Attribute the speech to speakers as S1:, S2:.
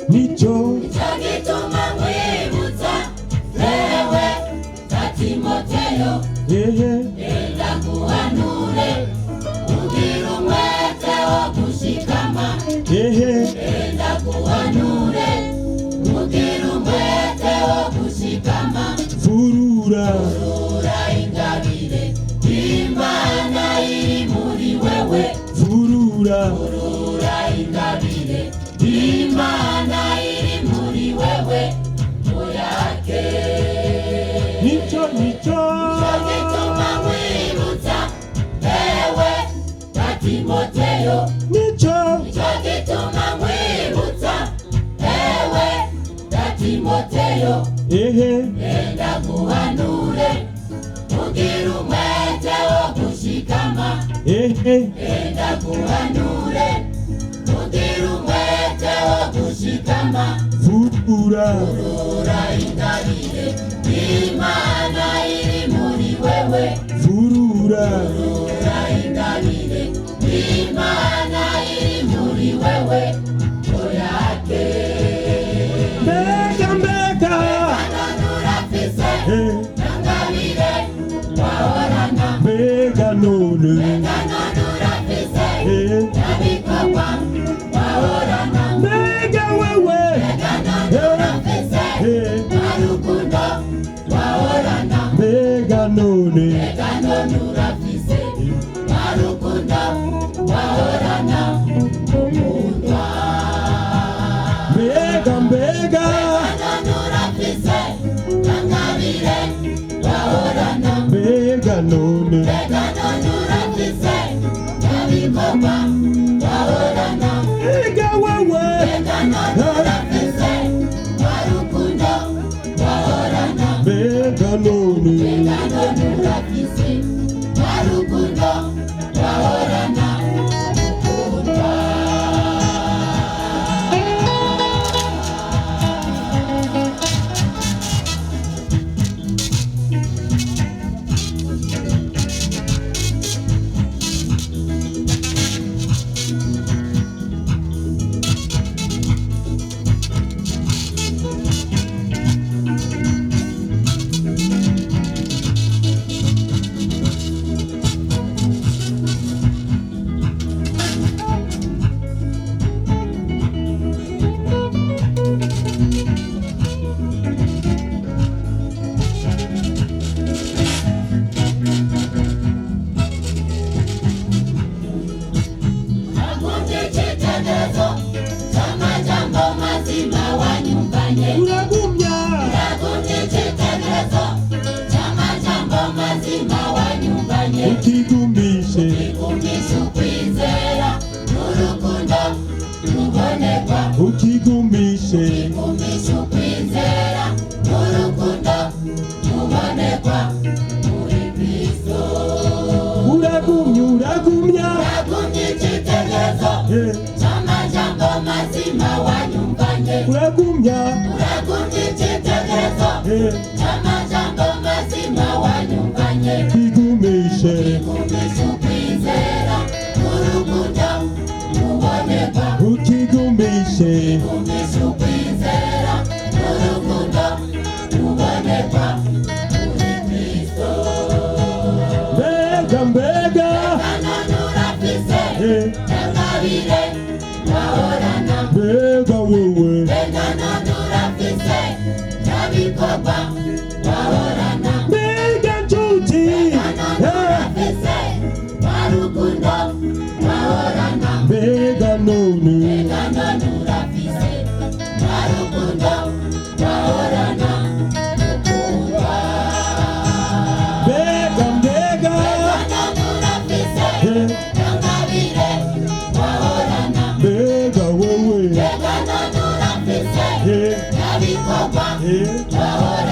S1: Nicho
S2: gituma nkwibutsa ewe Timoteyo enda guhanure ugira umwete wo gushikama enda guhanure ugira umwete wo gushikama
S1: furura
S2: ingabire Imana iri muri wewe
S1: furura
S2: ingabire Imana iri muri wewe muyake
S1: nicho
S2: gituma nkwibutsa ewe Timoteyo
S1: nicho
S2: gituma nkwibutsa ewe Timoteyo enda guhanure ugira umwete wo gushikama enda guhanure ugira umwete wo gushikama
S1: furura
S2: ingabire Imana iri muri wewe
S1: furura
S2: ingabire Imana iri muri wewe oyake
S1: mbega
S2: nurafise ingabire wahorana
S1: mbega none
S2: nurafise nabikorwa wahorana
S1: mbega wewe
S2: nurafise narukundo wahorana
S1: mbega none
S2: urafise narukundo wahorana ukundwa
S1: mbega
S2: nurafise ingabire wahorana
S1: mbega none
S2: urafise nabikorwa wahorana
S1: mbega wewe
S2: urafise narukundo wahorana
S1: mbega none
S2: urafise narukundo wahorana ukundwa
S1: uragumya ukigumbishe
S2: ukwizera n'urukundo rubonekwa
S1: ukigumbishe
S2: ukwizera n'urukundo rubonekwa muri Kristo
S1: uragumya
S2: icyitegererezo cy'amajambo mazima wanyumvanye
S1: uragumya
S2: icyitegererezo cy'amajambo mazima wanyumvanye
S1: ukigumbishe
S2: nabikorwa twahorana
S1: mbega nshuti
S2: nurafise warukundo twahorana
S1: mbega none
S2: urafise warukundo twahorana ukundwa
S1: mbega mbega
S2: urafise Nyangabire twahorana
S1: mbega wewe
S2: urafise nabikorwa twahorana